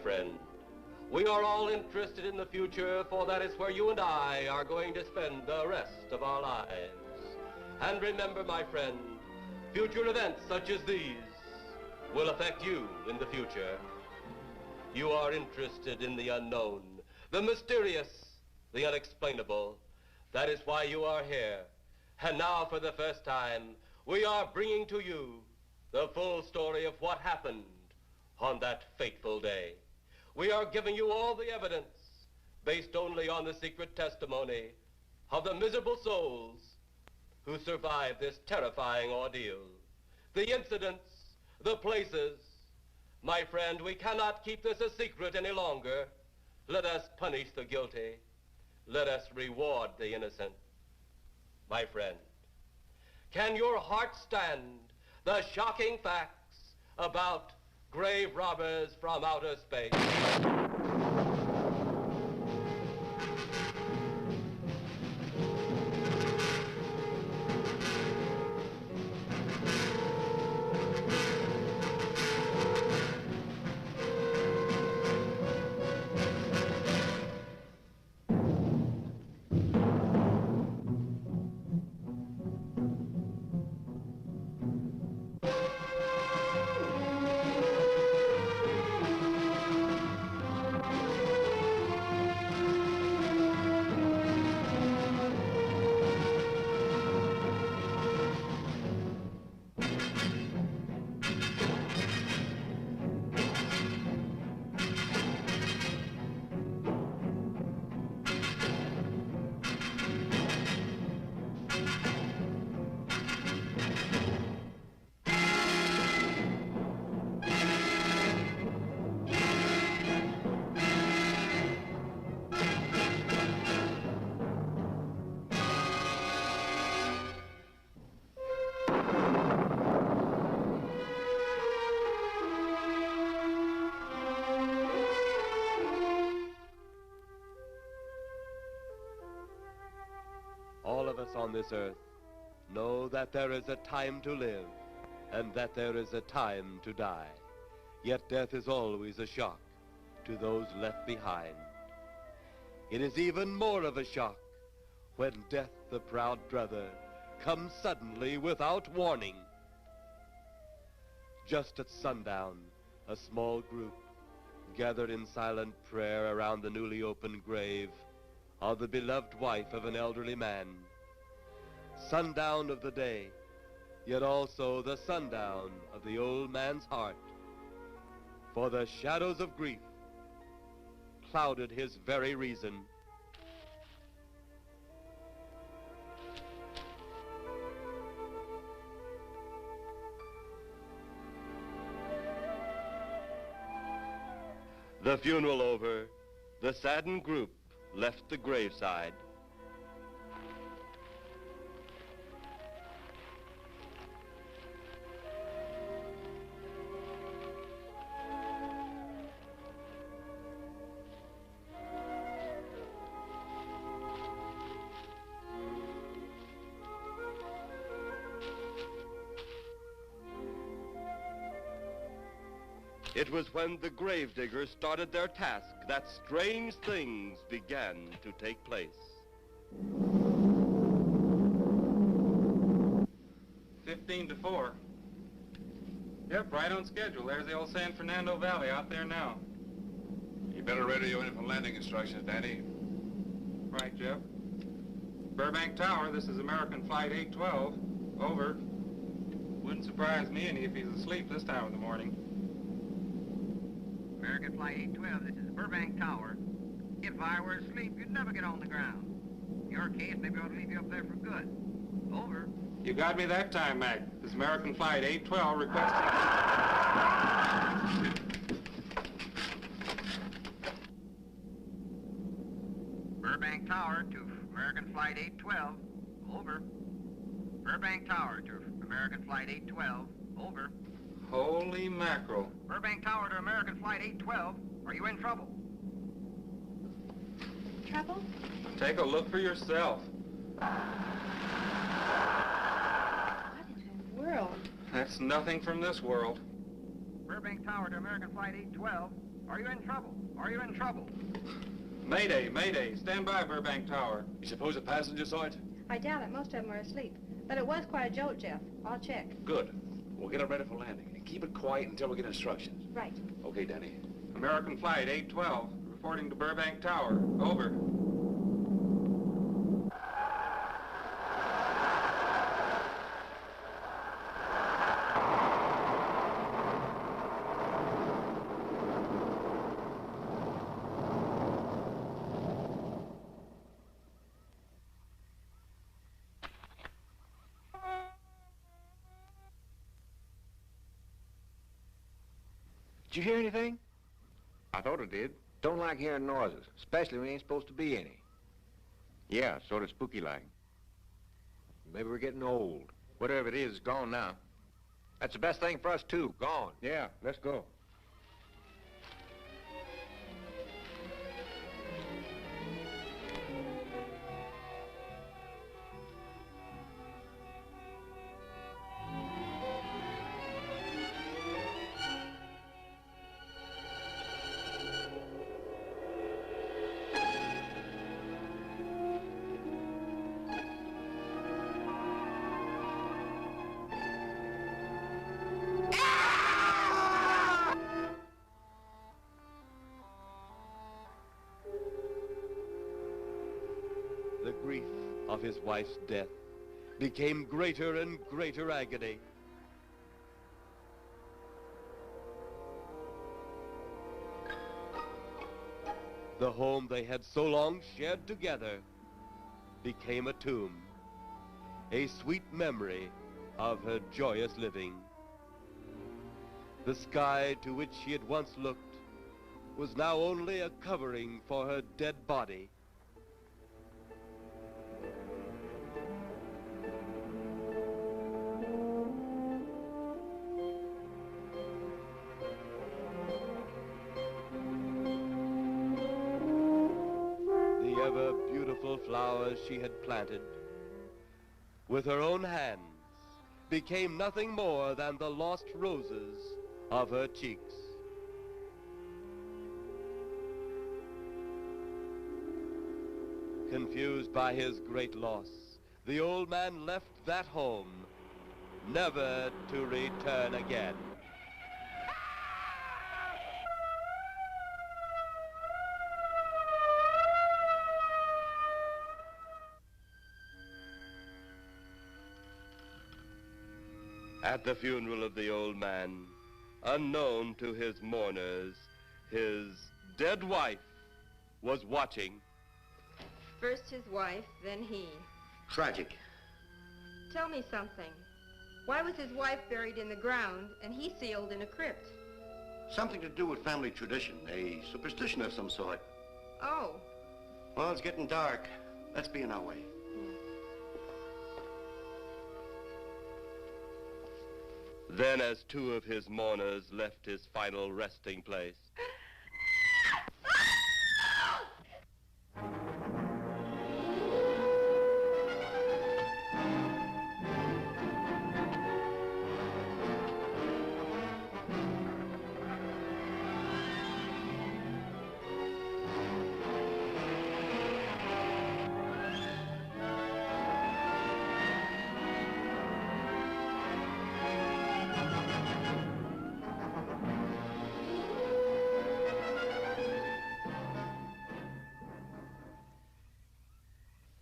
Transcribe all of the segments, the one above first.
friend. We are all interested in the future, for that is where you and I are going to spend the rest of our lives. And remember, my friend, future events such as these will affect you in the future. You are interested in the unknown, the mysterious, the unexplainable. That is why you are here. And now, for the first time, we are bringing to you the full story of what happened on that fateful day. We are giving you all the evidence based only on the secret testimony of the miserable souls who survived this terrifying ordeal. The incidents, the places. My friend, we cannot keep this a secret any longer. Let us punish the guilty. Let us reward the innocent. My friend, can your heart stand the shocking facts about grave robbers from outer space? All of us on this earth know that there is a time to live and that there is a time to die. Yet death is always a shock to those left behind. It is even more of a shock when death, the proud brother, comes suddenly without warning. Just at sundown, a small group gathered in silent prayer around the newly opened grave of the beloved wife of an elderly man. Sundown of the day, yet also the sundown of the old man's heart. For the shadows of grief clouded his very reason. The funeral over, the saddened group left the graveside. It was when the gravediggers started their task that strange things began to take place. 15-4. Yep, right on schedule. There's the old San Fernando Valley out there now. You better radio in for landing instructions, Danny. Right, Jeff. Burbank Tower, this is American Flight 812. Over. Wouldn't surprise me any if he's asleep this time of the morning. American Flight 812, this is Burbank Tower. If I were asleep, you'd never get on the ground. In your case, maybe I ought to leave you up there for good. Over. You got me that time, Mac. This is American Flight 812 requesting... Burbank Tower to American Flight 812. Over. Burbank Tower to American Flight 812. Over. Holy mackerel. Burbank Tower to American Flight 812. Are you in trouble? Trouble? Take a look for yourself. What in the world? That's nothing from this world. Burbank Tower to American Flight 812. Are you in trouble? Are you in trouble? Mayday, mayday. Stand by, Burbank Tower. You suppose a passenger saw it? I doubt it. Most of them are asleep. But it was quite a jolt, Jeff. I'll check. Good. We'll get it ready for landing. And keep it quiet until we get instructions. Right. Okay, Danny. American Flight 812, reporting to Burbank Tower. Over. Did you hear anything? I thought it did. Don't like hearing noises, especially when there ain't supposed to be any. Yeah, sort of spooky-like. Maybe we're getting old. Whatever it is, it's gone now. That's the best thing for us, too. Gone. Yeah, let's go. The grief of his wife's death became greater and greater agony. The home they had so long shared together became a tomb, a sweet memory of her joyous living. The sky to which she had once looked was now only a covering for her dead body. The ever-beautiful flowers she had planted with her own hands became nothing more than the lost roses of her cheeks. Confused by his great loss, the old man left that home, never to return again. At the funeral of the old man, unknown to his mourners, his dead wife was watching. First his wife, then he. Tragic. Tell me something. Why was his wife buried in the ground and he sealed in a crypt? Something to do with family tradition, a superstition of some sort. Oh. Well, it's getting dark. Let's be on our way. Then, as two of his mourners left his final resting place,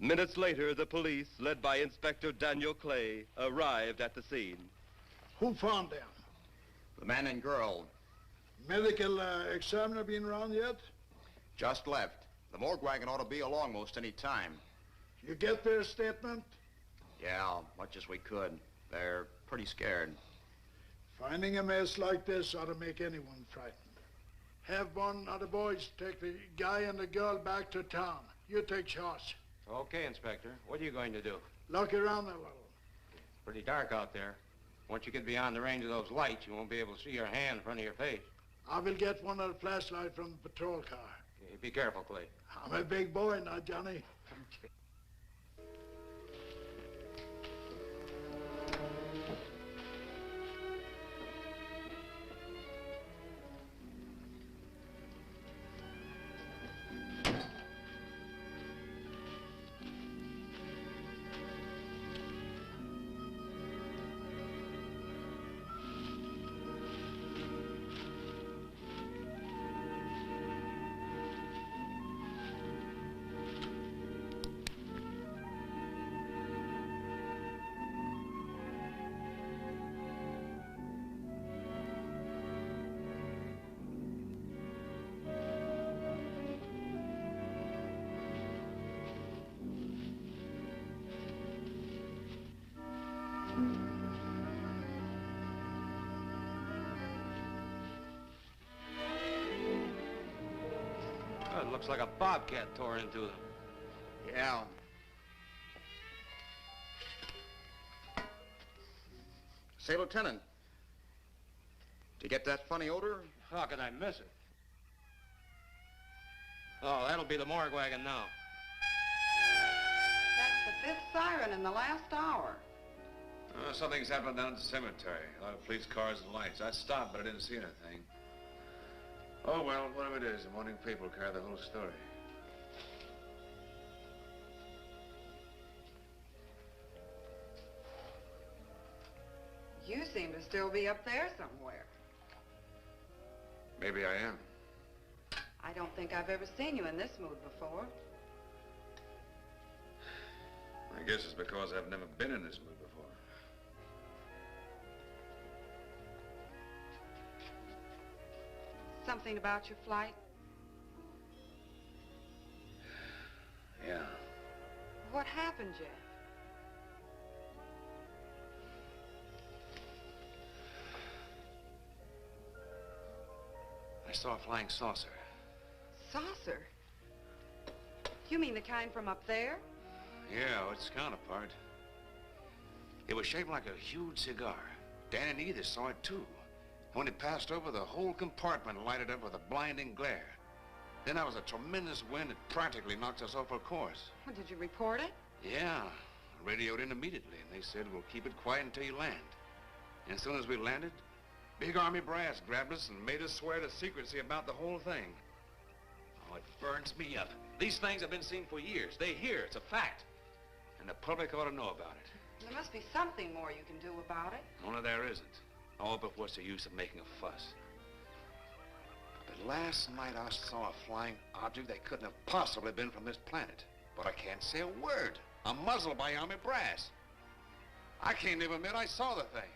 minutes later, the police, led by Inspector Daniel Clay, arrived at the scene. Who found them? The man and girl Medical examiner been around yet? just left. The morgue wagon ought to be along most any time. You get their statement? Yeah, much as we could. They're pretty scared. Finding a mess like this ought to make anyone frightened. Have one of the boys take the guy and the girl back to town. You take charge. Okay, Inspector. What are you going to do? Look around a little. Pretty dark out there. Once you get beyond the range of those lights, you won't be able to see your hand in front of your face. I will get one of the flashlights from the patrol car. Okay, be careful, Clay. I'm a big boy now, Johnny. looks like a bobcat tore into them. Yeah. Say, Lieutenant, did you get that funny odor? How could I miss it? Oh, that'll be the morgue wagon now. That's the 5th siren in the last hour. Something's happened down at the cemetery. A lot of police cars and lights. I stopped, but I didn't see anything. Oh, well, whatever it is, the morning paper will carry the whole story. You seem to still be up there somewhere. Maybe I am. I don't think I've ever seen you in this mood before. I guess it's because I've never been in this mood before. Something about your flight? Yeah. What happened, Jeff? I saw a flying saucer. Saucer? You mean the kind from up there? Yeah, its counterpart. It was shaped like a huge cigar. Dan and Edith saw it too. When it passed over, the whole compartment lighted up with a blinding glare. Then there was a tremendous wind that practically knocked us off our course. Well, did you report it? Yeah, I radioed in immediately, and they said, we'll keep it quiet until you land. And as soon as we landed, big army brass grabbed us and made us swear to secrecy about the whole thing. Oh, it burns me up. These things have been seen for years. They hear, it's a fact. And the public ought to know about it. There must be something more you can do about it. Only there isn't. Oh, but what's the use of making a fuss? But last night I saw a flying object that couldn't have possibly been from this planet. But I can't say a word. I'm muzzled by army brass. I can't even admit I saw the thing.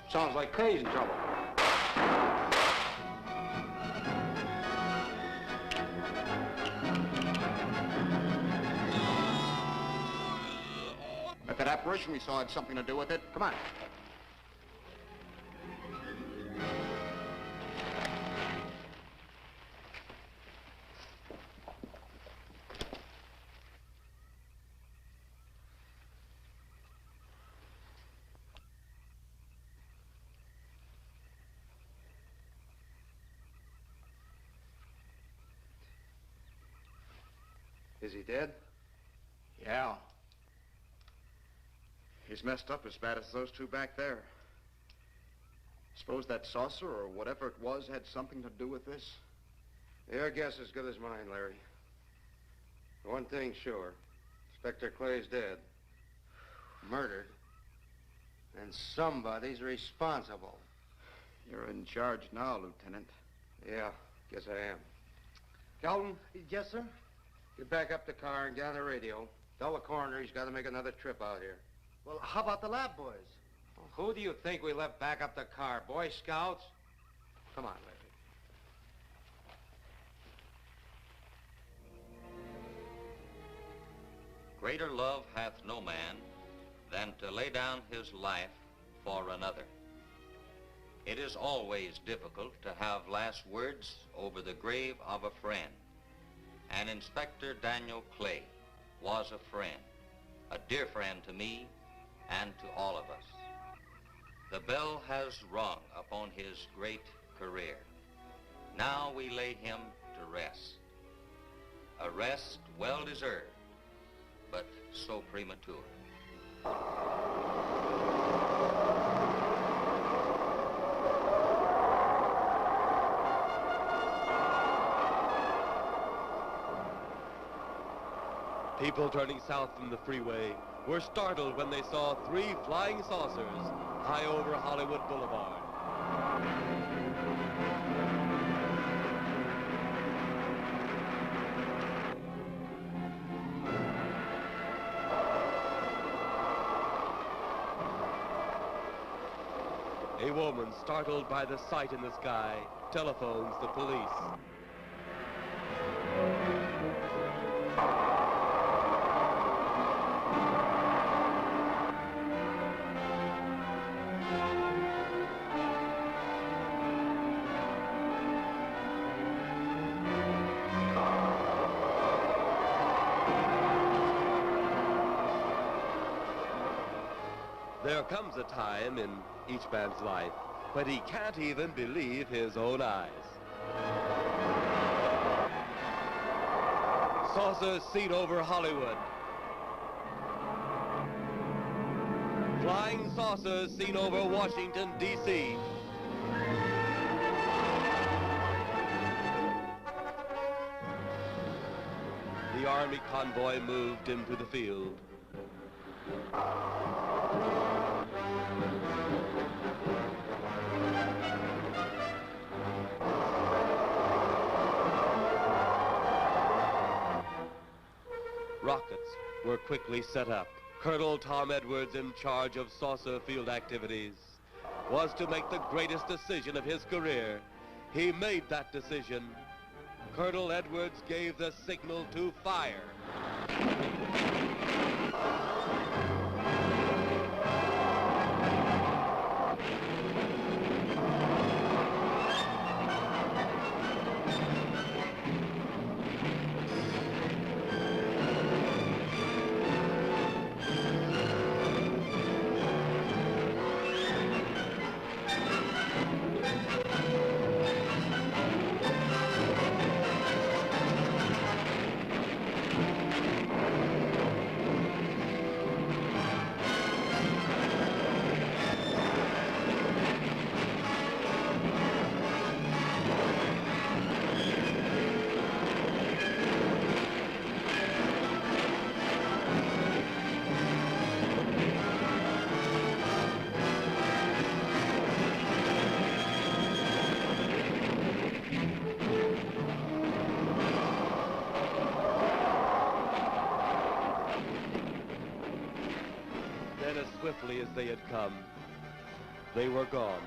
Sounds like crazy trouble. If that apparition we saw had something to do with it, come on. Is he dead? Yeah. He's messed up as bad as those two back there. Suppose that saucer or whatever it was had something to do with this? Your guess is as good as mine, Larry. One thing's sure. Inspector Clay's dead. Murdered. And somebody's responsible. You're in charge now, Lieutenant. Yeah, guess I am. Kelton? Yes, sir? Get back up the car and get on the radio. Tell the coroner he's got to make another trip out here. Well, how about the lab boys? Well, who do you think we left back up the car? Boy Scouts? Come on, Larry. Greater love hath no man than to lay down his life for another. It is always difficult to have last words over the grave of a friend. And Inspector Daniel Clay was a friend, a dear friend to me and to all of us. The bell has rung upon his great career. Now we lay him to rest. A rest well deserved, but so premature. People turning south from the freeway were startled when they saw 3 flying saucers high over Hollywood Boulevard. A woman, startled by the sight in the sky, telephones the police. There comes a time in each man's life when he can't even believe his own eyes. Saucers seen over Hollywood. Flying saucers seen over Washington, D.C. The Army convoy moved into the field. Rockets were quickly set up. Colonel Tom Edwards, in charge of saucer field activities, was to make the greatest decision of his career. He made that decision. Colonel Edwards gave the signal to fire. Swiftly as they had come, they were gone,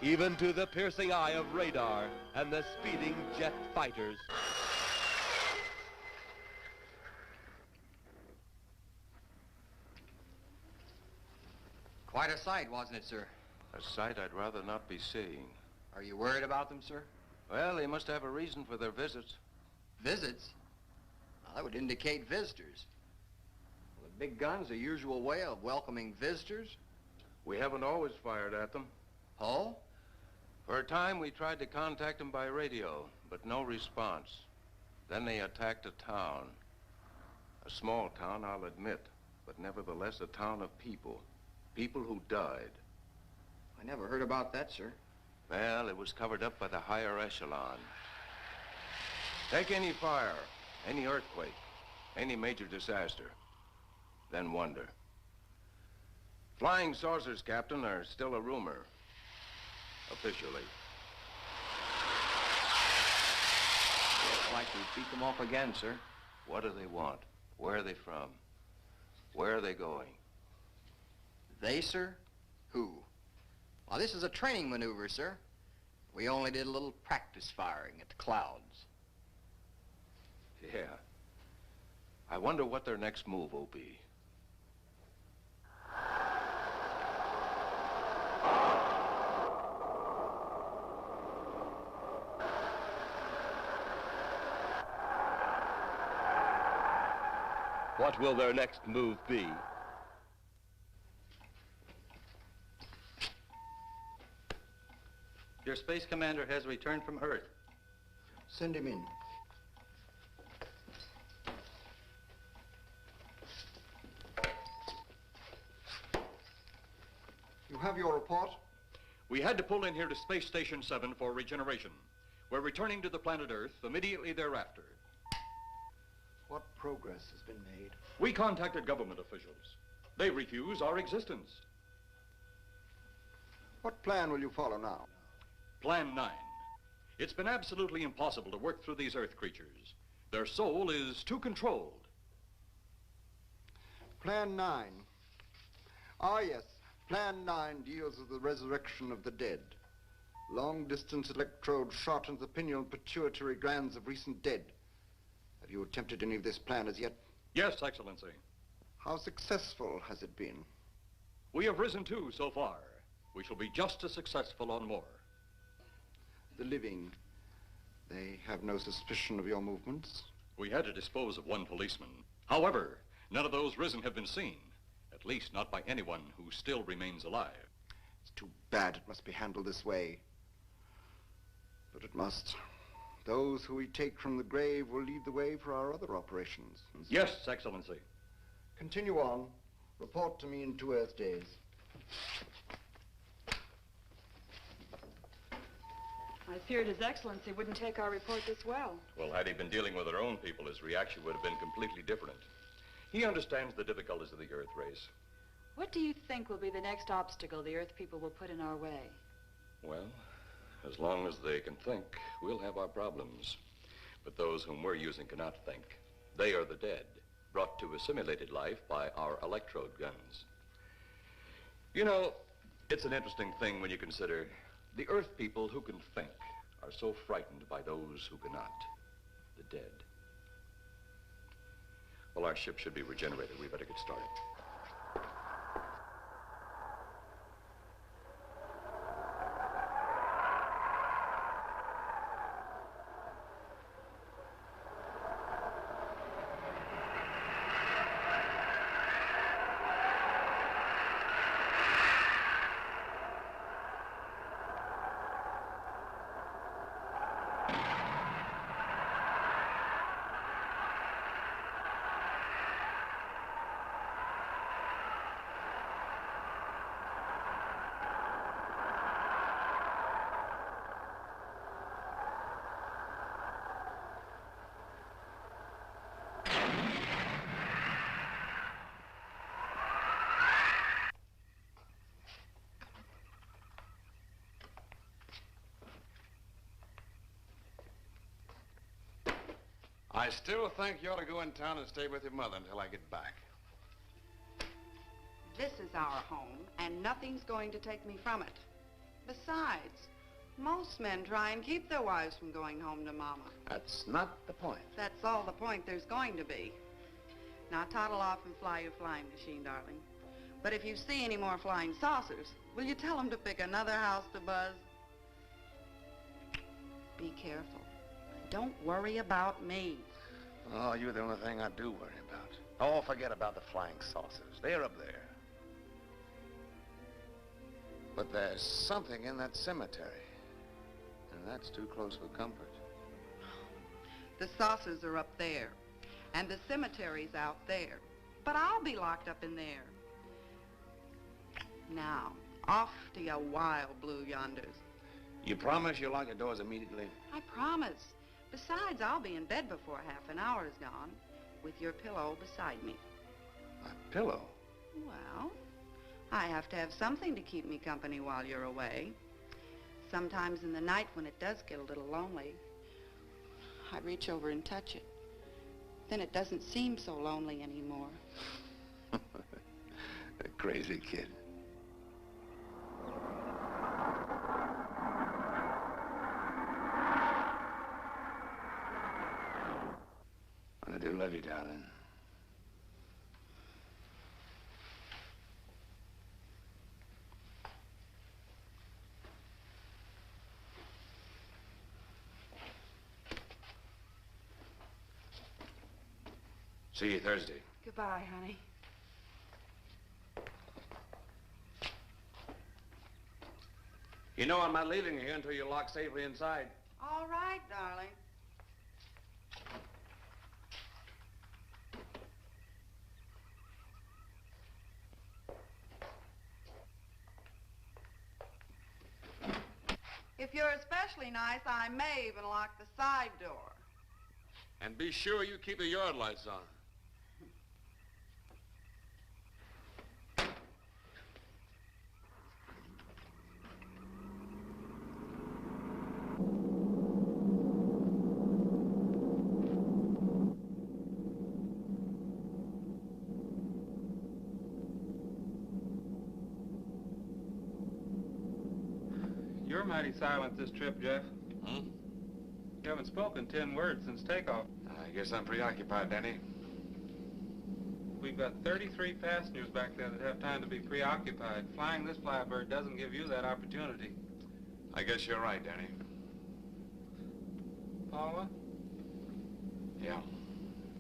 even to the piercing eye of radar and the speeding jet fighters. Quite a sight, wasn't it, sir? A sight I'd rather not be seeing. Are you worried about them, sir? Well, they must have a reason for their visits. Visits? Well, that would indicate visitors. Well, the big gun's the usual way of welcoming visitors. We haven't always fired at them. Oh? For a time, we tried to contact them by radio, but no response. Then they attacked a town. A small town, I'll admit, but nevertheless a town of people. People who died. I never heard about that, sir. Well, it was covered up by the higher echelon. Take any fire, any earthquake, any major disaster, then wonder. Flying saucers, Captain, are still a rumor, officially. Looks like we beat them off again, sir. What do they want? Where are they from? Where are they going? They, sir? Who? Well, this is a training maneuver, sir. We only did a little practice firing at the clouds. Yeah. I wonder what their next move will be. What will their next move be? Your space commander has returned from Earth. Send him in. You have your report? We had to pull in here to Space Station 7 for regeneration. We're returning to the planet Earth immediately thereafter. What progress has been made? We contacted government officials. They refuse our existence. What plan will you follow now? Plan 9. It's been absolutely impossible to work through these Earth creatures. Their soul is too controlled. Plan 9. Ah, yes. Plan 9 deals with the resurrection of the dead. Long-distance electrode shot into the pineal and pituitary glands of recent dead. Have you attempted any of this plan as yet? Yes, Excellency. How successful has it been? We have risen 2 so far. We shall be just as successful on more. The living, they have no suspicion of your movements? We had to dispose of 1 policeman. However, none of those risen have been seen. At least not by anyone who still remains alive. It's too bad it must be handled this way. But it must. Those who we take from the grave will lead the way for our other operations. Yes, Excellency. Continue on. Report to me in 2 Earth days. I feared His Excellency wouldn't take our report this well. Well, had he been dealing with our own people, his reaction would have been completely different. He understands the difficulties of the Earth race. What do you think will be the next obstacle the Earth people will put in our way? Well, as long as they can think, we'll have our problems. But those whom we're using cannot think. They are the dead, brought to a simulated life by our electrode guns. You know, it's an interesting thing when you consider the Earth people who can think are so frightened by those who cannot, the dead. Well, our ship should be regenerated. We better get started. I still think you ought to go in town and stay with your mother until I get back. This is our home, and nothing's going to take me from it. Besides, most men try and keep their wives from going home to Mama. That's not the point. That's all the point there's going to be. Now toddle off and fly your flying machine, darling. But if you see any more flying saucers, will you tell them to pick another house to buzz? Be careful. Don't worry about me. Oh, you're the only thing I do worry about. Oh, forget about the flying saucers. They're up there. But there's something in that cemetery. And that's too close for comfort. The saucers are up there, and the cemetery's out there. But I'll be locked up in there. Now, off to your wild blue yonders. You promise you'll lock your doors immediately? I promise. Besides, I'll be in bed before half an hour is gone, with your pillow beside me. My pillow? Well, I have to have something to keep me company while you're away. Sometimes in the night when it does get a little lonely, I reach over and touch it. Then it doesn't seem so lonely anymore. A crazy kid. I do love you, darling. See you Thursday. Goodbye, honey. You know I'm not leaving you here until you're locked safely inside. All right, darling. If you're especially nice, I may even lock the side door. And be sure you keep the yard lights on. You're mighty silent this trip, Jeff. Hmm? You haven't spoken 10 words since takeoff. I guess I'm preoccupied, Danny. We've got 33 passengers back there that have time to be preoccupied. Flying this flybird doesn't give you that opportunity. I guess you're right, Danny. Paula? Yeah.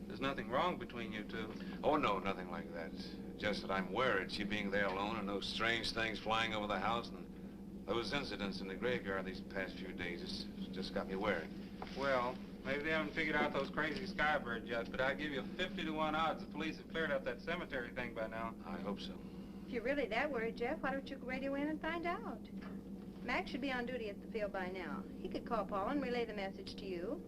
There's nothing wrong between you two. Oh, no, nothing like that. Just that I'm worried she being there alone and those strange things flying over the house and those incidents in the graveyard these past few days. It's just got me worried. Well, maybe they haven't figured out those crazy skybirds yet, but I give you 50 to 1 odds the police have cleared up that cemetery thing by now. I hope so. If you're really that worried, Jeff, why don't you radio in and find out? Mac should be on duty at the field by now. He could call Paul and relay the message to you.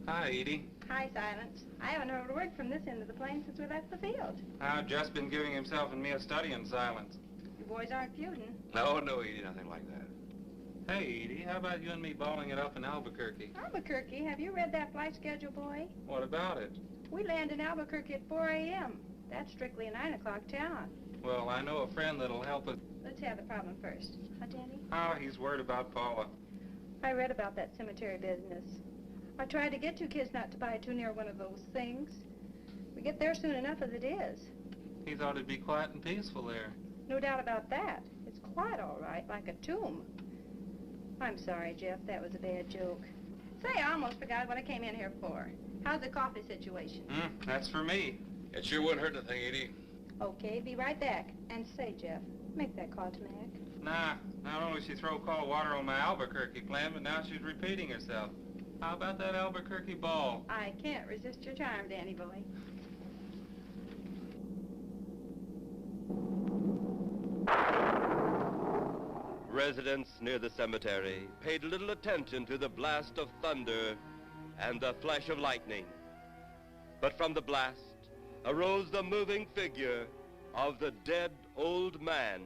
Hi, Edie. Hi, Silence. I haven't heard a word from this end of the plane since we left the field. I've just been giving himself and me a study in silence. You boys aren't feuding. No, Edie, nothing like that. Hey, Edie, how about you and me balling it up in Albuquerque? Albuquerque? Have you read that flight schedule, boy? What about it? We land in Albuquerque at 4 a.m. That's strictly a 9 o'clock town. Well, I know a friend that'll help us. Let's have the problem first. Huh, Danny? Oh, he's worried about Paula. I read about that cemetery business. I tried to get you kids not to buy too near one of those things. We get there soon enough as it is. He thought it'd be quiet and peaceful there. No doubt about that. It's quiet all right, like a tomb. I'm sorry, Jeff. That was a bad joke. Say, I almost forgot what I came in here for. How's the coffee situation? That's for me. It sure wouldn't hurt anything, Edie. Okay, be right back. And say, Jeff, make that call to Mac. Nah, not only she throw cold water on my Albuquerque plan, but now she's repeating herself. How about that Albuquerque ball? I can't resist your charm, Danny boy. Residents near the cemetery paid little attention to the blast of thunder and the flash of lightning. But from the blast arose the moving figure of the dead old man.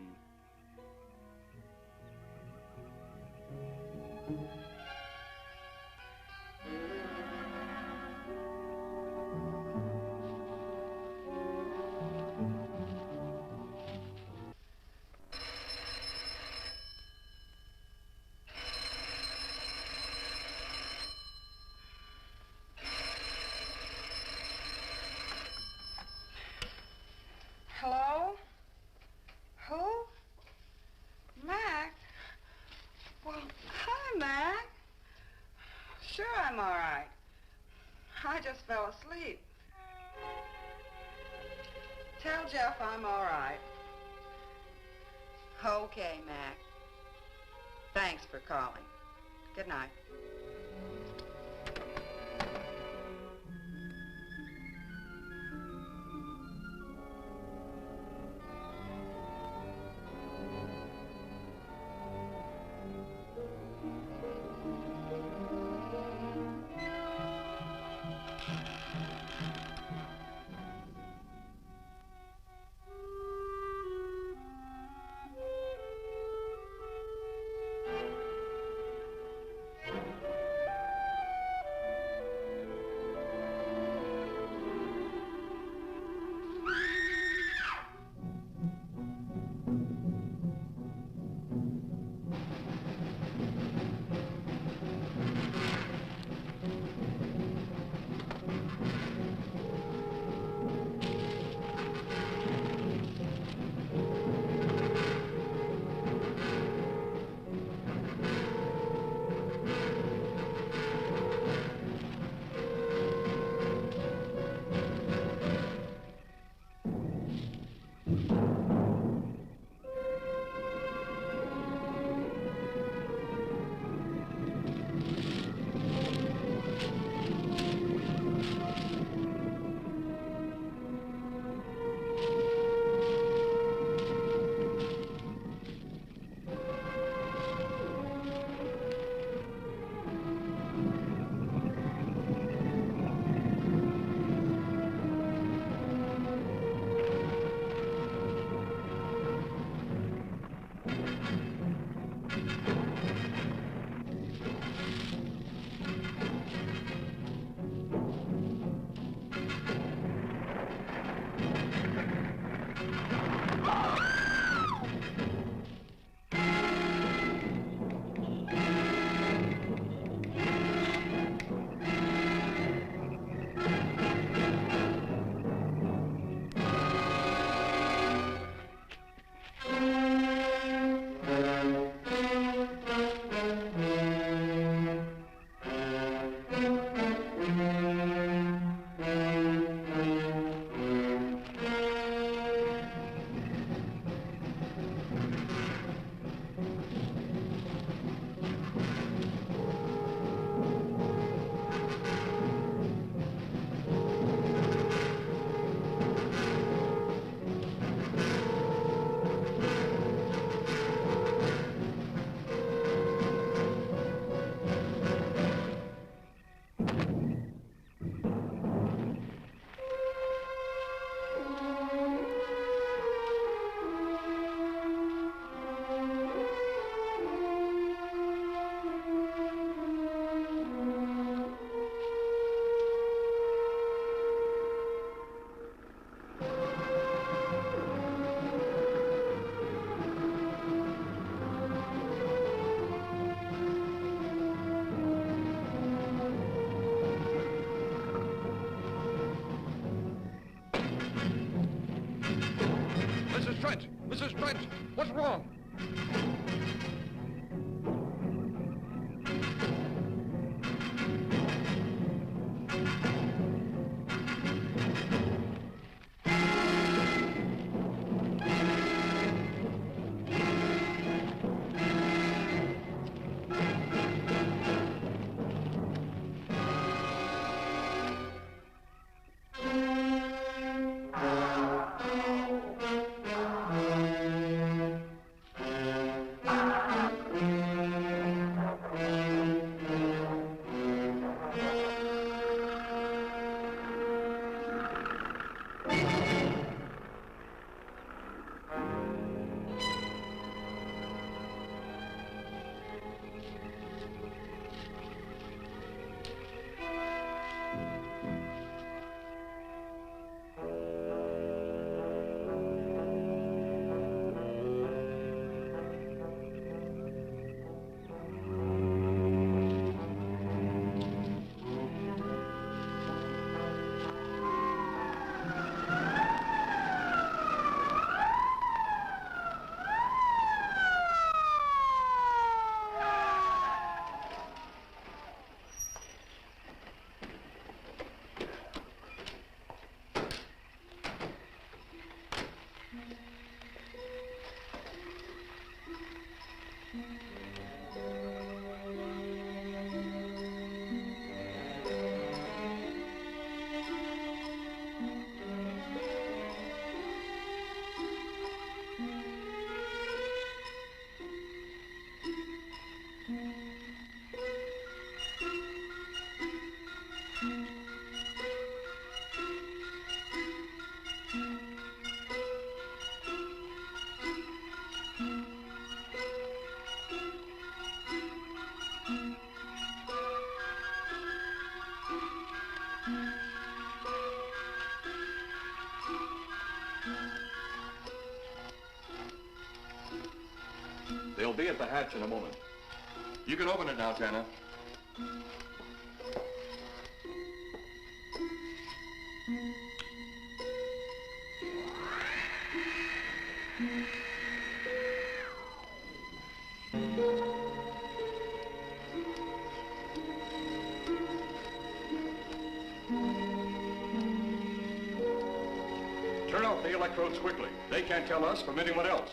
Hello? Who? Mac? Well, hi, Mac. Sure, I'm all right. I just fell asleep. Tell Jeff I'm all right. Okay, Mac. Thanks for calling. Good night. Mrs. Trent! Mrs. Trent! What's wrong? They'll be at the hatch in a moment. You can open it now, Tanna. Turn off the electrodes quickly. They can't tell us from anyone else.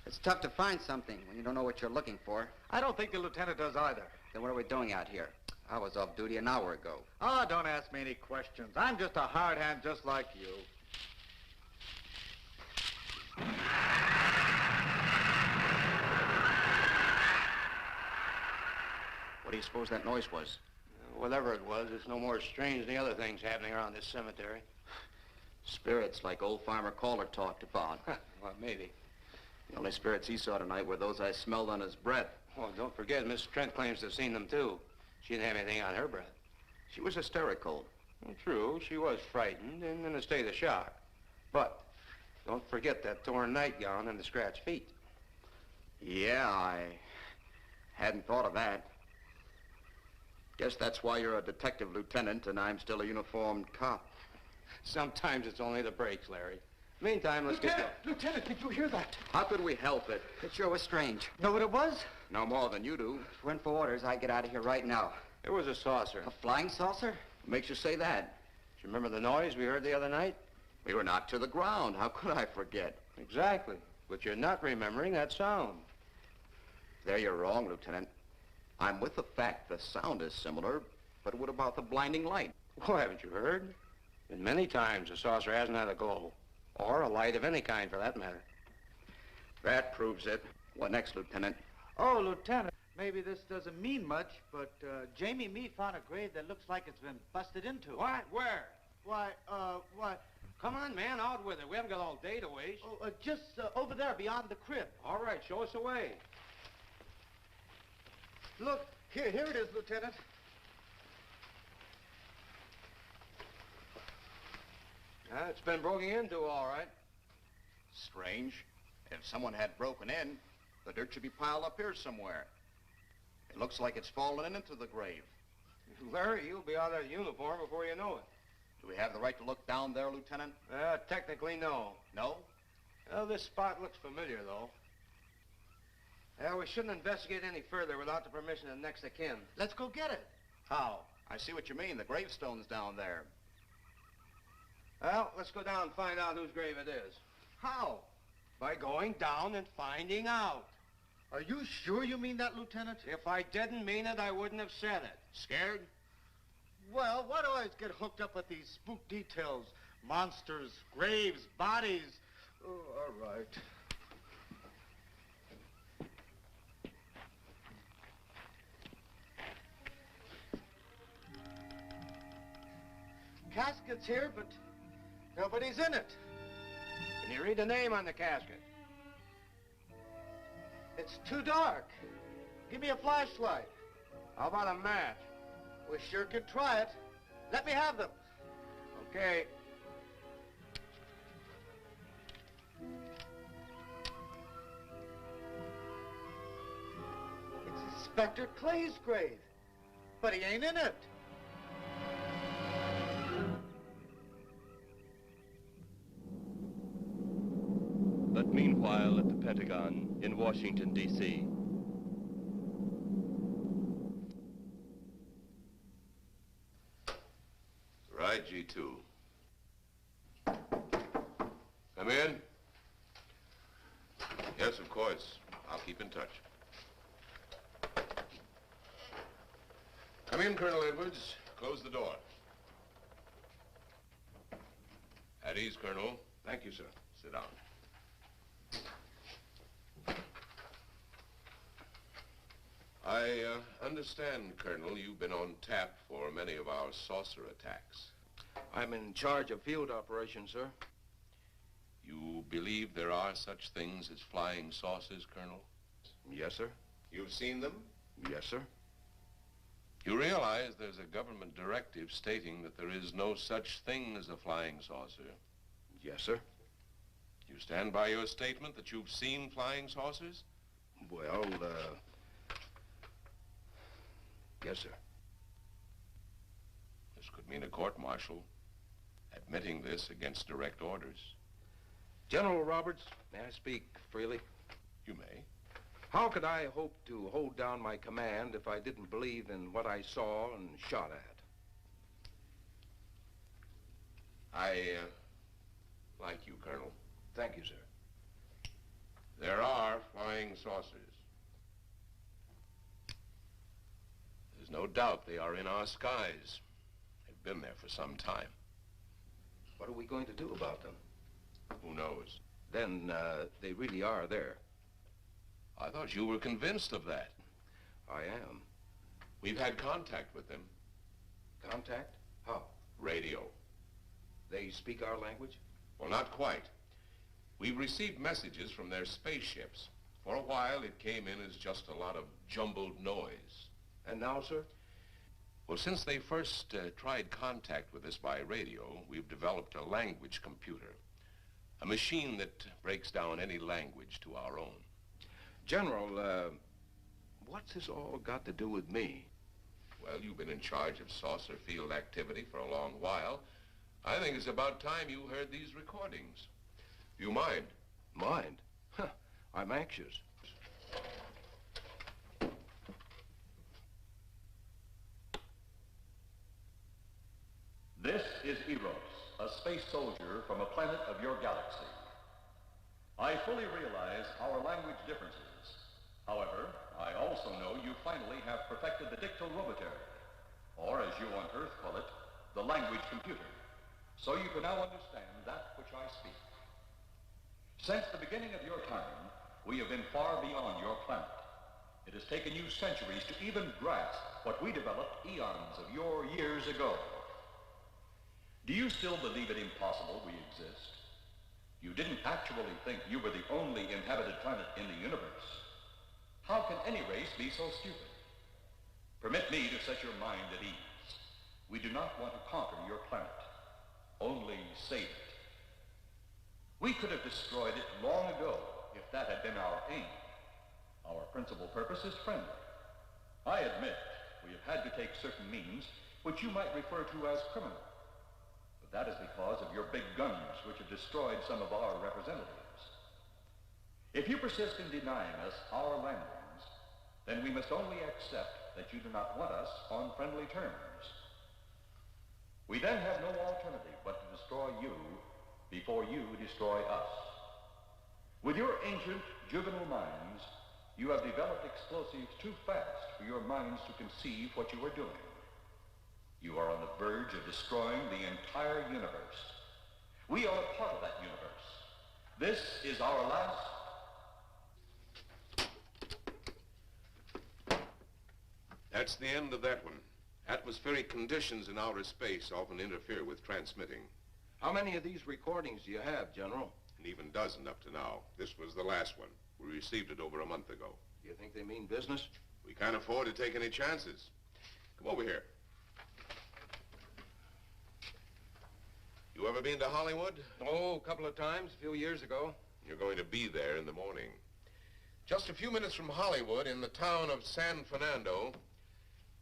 It's tough to find something when you don't know what you're looking for. I don't think the lieutenant does either. Then what are we doing out here? I was off duty an hour ago. Oh, don't ask me any questions. I'm just a hard hand just like you. What do you suppose that noise was? Whatever it was, it's no more strange than the other things happening around this cemetery. Spirits like old Farmer Caller talked about. Well, maybe. The only spirits he saw tonight were those I smelled on his breath. Well, don't forget, Miss Trent claims to have seen them, too. She didn't have anything on her breath. She was hysterical. Well, true, she was frightened and in a state of shock. But don't forget that torn nightgown and the scratched feet. Yeah, I hadn't thought of that. Guess that's why you're a detective lieutenant and I'm still a uniformed cop. Sometimes it's only the breaks, Larry. Meantime, let's get going. Lieutenant, did you hear that? How could we help it? It sure was strange. Know what it was? No more than you do. If it went for orders, I'd get out of here right now. It was a saucer. A flying saucer? What makes you say that? Do you remember the noise we heard the other night? We were knocked to the ground. How could I forget? Exactly. But you're not remembering that sound. There you're wrong, Lieutenant. I'm with the fact the sound is similar, but what about the blinding light? Oh, haven't you heard? Been many times the saucer hasn't had a glow. Or a light of any kind, for that matter. That proves it. What next, Lieutenant? Oh, Lieutenant, maybe this doesn't mean much, but Jamie Meade found a grave that looks like it's been busted into. What? Where? Why, what? Come on, man, out with it. We haven't got all day to waste. Oh, just over there beyond the crib. All right, show us the way. Look, here it is, Lieutenant. It's been broken into, all right. Strange. If someone had broken in, the dirt should be piled up here somewhere. It looks like it's fallen into the grave. Larry, you'll be out of uniform before you know it. Do we have the right to look down there, Lieutenant? Technically, no. No? Well, this spot looks familiar, though. We shouldn't investigate any further without the permission of next of kin. Let's go get it. How? I see what you mean. The gravestone's down there. Well, let's go down and find out whose grave it is. How? By going down and finding out. Are you sure you mean that, Lieutenant? If I didn't mean it, I wouldn't have said it. Scared? Well, why do I always get hooked up with these spook details? Monsters, graves, bodies. Oh, all right. Casket's here, but nobody's in it. Can you read the name on the casket? It's too dark. Give me a flashlight. How about a match? We sure could try it. Let me have them. Okay. It's Inspector Clay's grave, but he ain't in it. But meanwhile, at the Pentagon in Washington, D.C., Right, G2. Come in. Yes, of course. I'll keep in touch. Come in, Colonel Edwards. Close the door. At ease, Colonel. Thank you, sir. Sit down. I understand, Colonel, you've been on tap for many of our saucer attacks. I'm in charge of field operations, sir. You believe there are such things as flying saucers, Colonel? Yes, sir. You've seen them? Yes, sir. You realize there's a government directive stating that there is no such thing as a flying saucer? Yes, sir. You stand by your statement that you've seen flying saucers? Well, yes, sir. This could mean a court-martial, admitting this against direct orders. General Roberts, may I speak freely? You may. How could I hope to hold down my command if I didn't believe in what I saw and shot at? I like you, Colonel. Thank you, sir. There are flying saucers. There's no doubt they are in our skies. They've been there for some time. What are we going to do about them? Who knows? Then, they really are there. I thought you were convinced of that. I am. We've had contact with them. Contact? How? Radio. They speak our language? Well, not quite. We've received messages from their spaceships. For a while, it came in as just a lot of jumbled noise. And now, sir? Well, since they first tried contact with us by radio, we've developed a language computer. A machine that breaks down any language to our own. General, what's this all got to do with me? Well, you've been in charge of saucer field activity for a long while. I think it's about time you heard these recordings. Do you mind? Mind? Huh, I'm anxious. This is Eros, a space soldier from a planet of your galaxy. I fully realize our language differences. However, I also know you finally have perfected the dictorobotery, or as you on Earth call it, the language computer. So you can now understand that which I speak. Since the beginning of your time, we have been far beyond your planet. It has taken you centuries to even grasp what we developed eons of your years ago. Do you still believe it impossible we exist? You didn't actually think you were the only inhabited planet in the universe. How can any race be so stupid? Permit me to set your mind at ease. We do not want to conquer your planet, only save it. We could have destroyed it long ago if that had been our aim. Our principal purpose is friendly. I admit we have had to take certain means which you might refer to as criminal. But that is because of your big guns, which have destroyed some of our representatives. If you persist in denying us our landings, then we must only accept that you do not want us on friendly terms. We then have no alternative but to destroy you before you destroy us. With your ancient, juvenile minds, you have developed explosives too fast for your minds to conceive what you are doing. You are on the verge of destroying the entire universe. We are a part of that universe. This is our last... That's the end of that one. Atmospheric conditions in outer space often interfere with transmitting. How many of these recordings do you have, General? An even dozen up to now. This was the last one. We received it over a month ago. You think they mean business? We can't afford to take any chances. Come over here. You ever been to Hollywood? Oh, a couple of times, a few years ago. You're going to be there in the morning. Just a few minutes from Hollywood, in the town of San Fernando,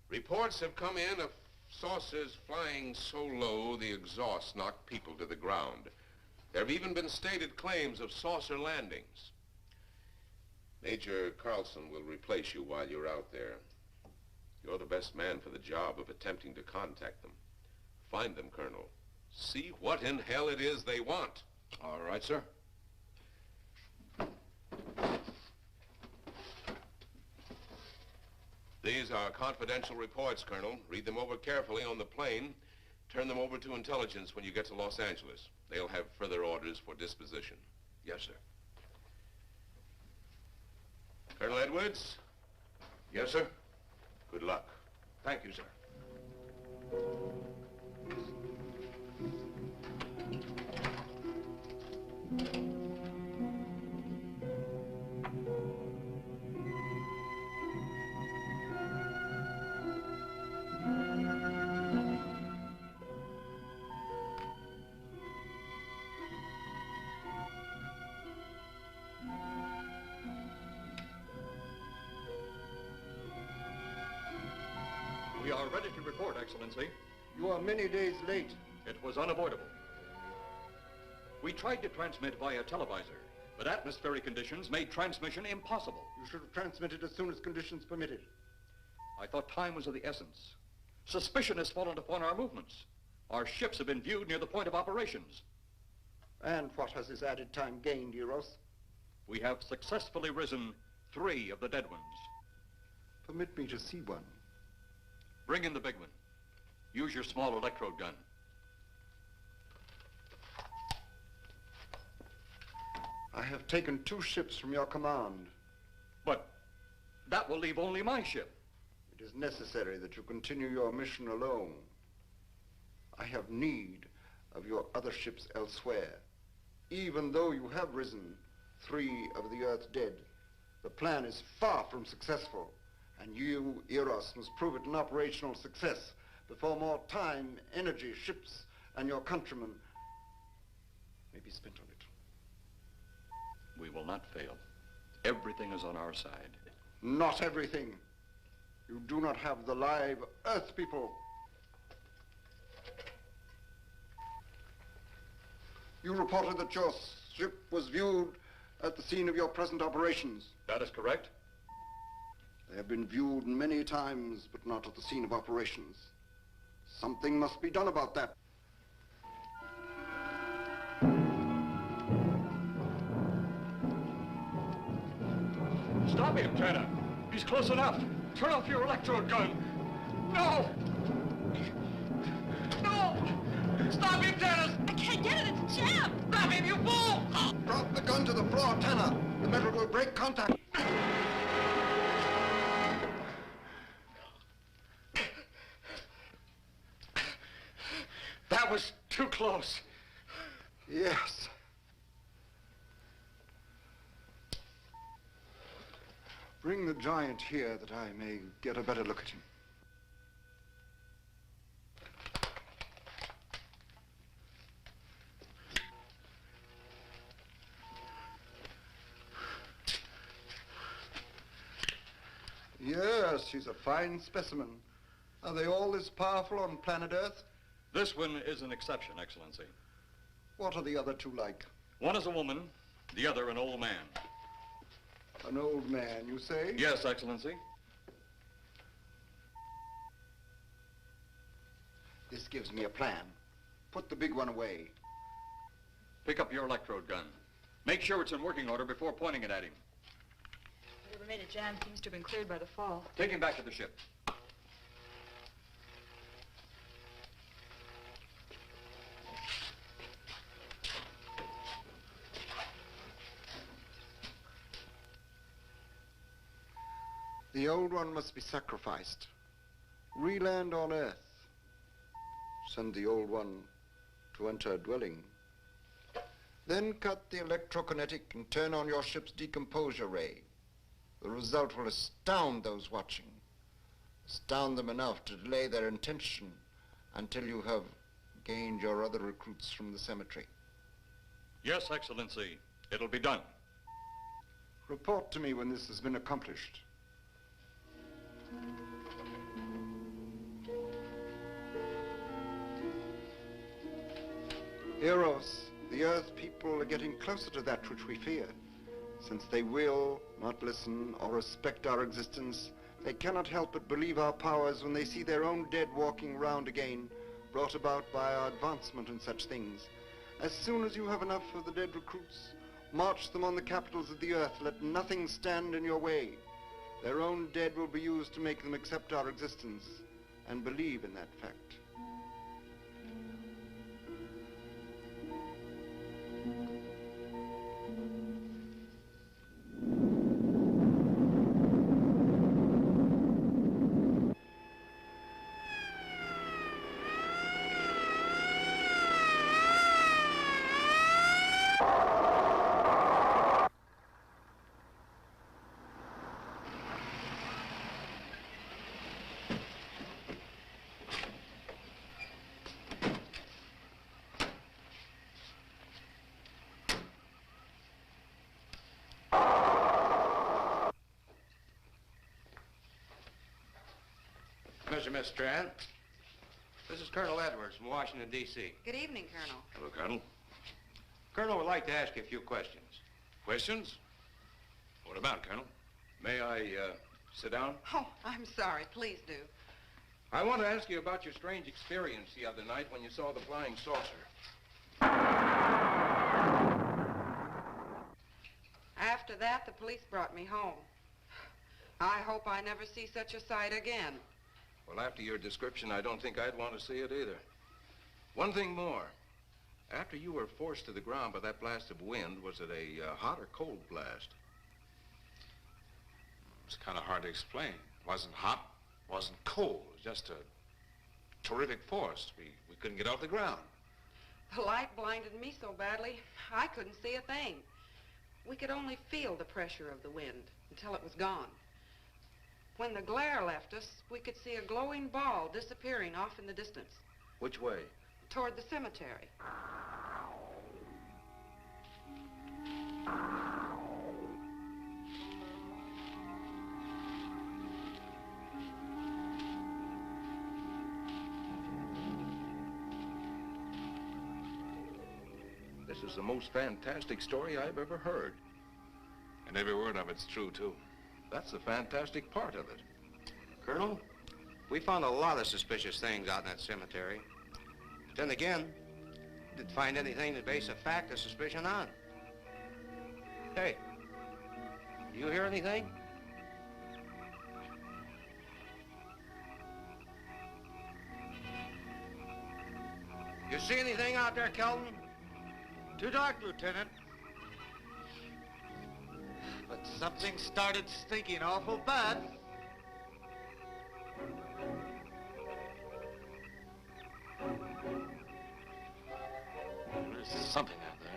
reports have come in of saucers flying so low the exhaust knocked people to the ground. There have even been stated claims of saucer landings. Major Carlson will replace you while you're out there. You're the best man for the job of attempting to contact them. Find them, Colonel. See what in hell it is they want. All right, sir. These are confidential reports, Colonel. Read them over carefully on the plane. Turn them over to intelligence when you get to Los Angeles. They'll have further orders for disposition. Yes, sir. Colonel Edwards? Yes, sir. Good luck. Thank you, sir. We are ready to report, Excellency. You are many days late. It was unavoidable. We tried to transmit via televisor, but atmospheric conditions made transmission impossible. You should have transmitted as soon as conditions permitted. I thought time was of the essence. Suspicion has fallen upon our movements. Our ships have been viewed near the point of operations. And what has this added time gained, Eros? We have successfully risen 3 of the dead ones. Permit me to see one. Bring in the big one. Use your small electrode gun. I have taken 2 ships from your command. But that will leave only my ship. It is necessary that you continue your mission alone. I have need of your other ships elsewhere. Even though you have risen 3 of the Earth's dead, the plan is far from successful. And you, Eros, must prove it an operational success before more time, energy, ships, and your countrymen may be spent on it. We will not fail. Everything is on our side. Not everything. You do not have the live Earth people. You reported that your ship was viewed at the scene of your present operations. That is correct. They have been viewed many times, but not at the scene of operations. Something must be done about that. Stop him, Tanna. He's close enough. Turn off your electrode gun. No! No! Stop him, Tanna! I can't get it. It's jammed. Grab him, you fool! Drop the gun to the floor, Tanna. The metal will break contact. That was too close. Yes. Bring the giant here that I may get a better look at him. Yes, she's a fine specimen. Are they all as powerful on planet Earth? This one is an exception, Excellency. What are the other two like? One is a woman, the other an old man. An old man, you say? Yes, Excellency. This gives me a plan. Put the big one away. Pick up your electrode gun. Make sure it's in working order before pointing it at him. Whatever made a jam seems to have been cleared by the fall. Take him back to the ship. The old one must be sacrificed. Re-land on Earth. Send the old one to enter a dwelling. Then cut the electrokinetic and turn on your ship's decomposure ray. The result will astound those watching. Astound them enough to delay their intention until you have gained your other recruits from the cemetery. Yes, Excellency. It'll be done. Report to me when this has been accomplished. Eros, the Earth people are getting closer to that which we fear. Since they will not listen or respect our existence, they cannot help but believe our powers when they see their own dead walking round again, brought about by our advancement and such things. As soon as you have enough of the dead recruits, march them on the capitals of the Earth. Let nothing stand in your way. Their own dead will be used to make them accept our existence and believe in that fact. Mr. Miss Strand. This is Colonel Edwards from Washington, D.C. Good evening, Colonel. Hello, Colonel. Colonel would like to ask you a few questions. Questions? What about, Colonel? May I, sit down? Oh, I'm sorry. Please do. I want to ask you about your strange experience the other night when you saw the flying saucer. After that, the police brought me home. I hope I never see such a sight again. Well, after your description, I don't think I'd want to see it either. One thing more. After you were forced to the ground by that blast of wind, was it a hot or cold blast? It's kind of hard to explain. It wasn't hot, wasn't cold. It was just a terrific force. We couldn't get off the ground. The light blinded me so badly, I couldn't see a thing. We could only feel the pressure of the wind until it was gone. When the glare left us, we could see a glowing ball disappearing off in the distance. Which way? Toward the cemetery. This is the most fantastic story I've ever heard. And every word of it's true, too. That's the fantastic part of it. Colonel, we found a lot of suspicious things out in that cemetery. But then again, didn't find anything to base a fact or suspicion on. Hey, do you hear anything? You see anything out there, Kelton? Too dark, Lieutenant. But something started stinking awful bad. There's something out there.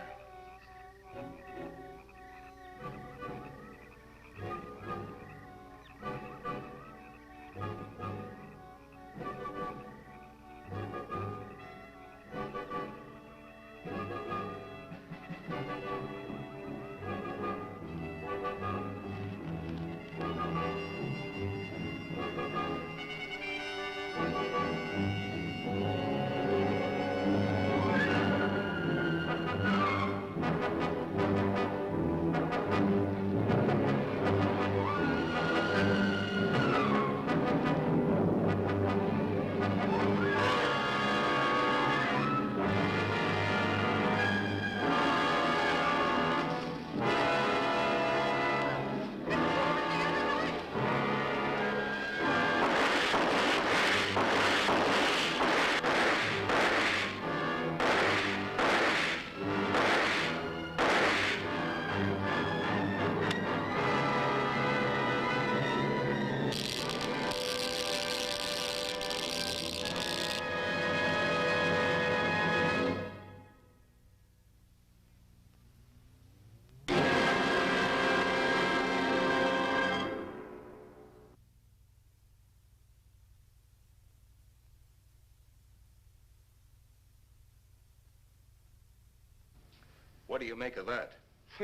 what do you make of that?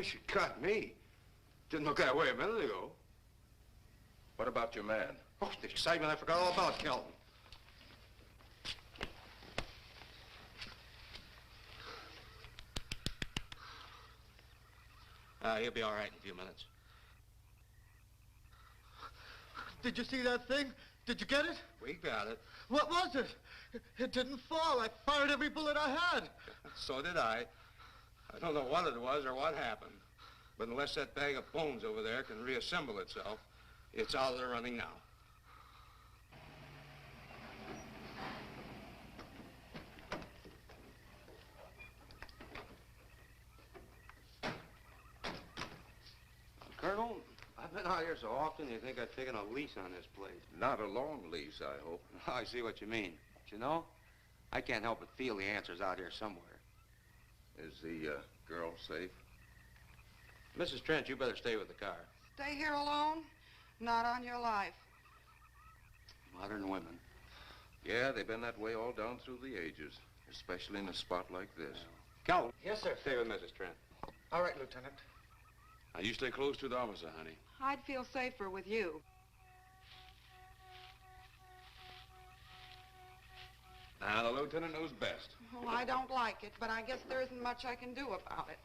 She got me. Didn't look that way a minute ago. What about your man? Oh, the excitement, I forgot all about Kelton. He'll be all right in a few minutes. Did you see that thing? Did you get it? We got it. What was it? It didn't fall. I fired every bullet I had. So did I. I don't know what it was or what happened. But unless that bag of bones over there can reassemble itself, it's out of the running now. Colonel, I've been out here so often, you think I've taken a lease on this place. Not a long lease, I hope. I see what you mean. But you know, I can't help but feel the answer's out here somewhere. Is the girl safe? Mrs. Trent, you better stay with the car. Stay here alone? Not on your life. Modern women. Yeah, they've been that way all down through the ages, especially in a spot like this. Calvin. Yes, sir. Stay with Mrs. Trent. All right, Lieutenant. Now, you stay close to the officer, honey. I'd feel safer with you. Now, the lieutenant knows best. Well, I don't like it, but I guess there isn't much I can do about it.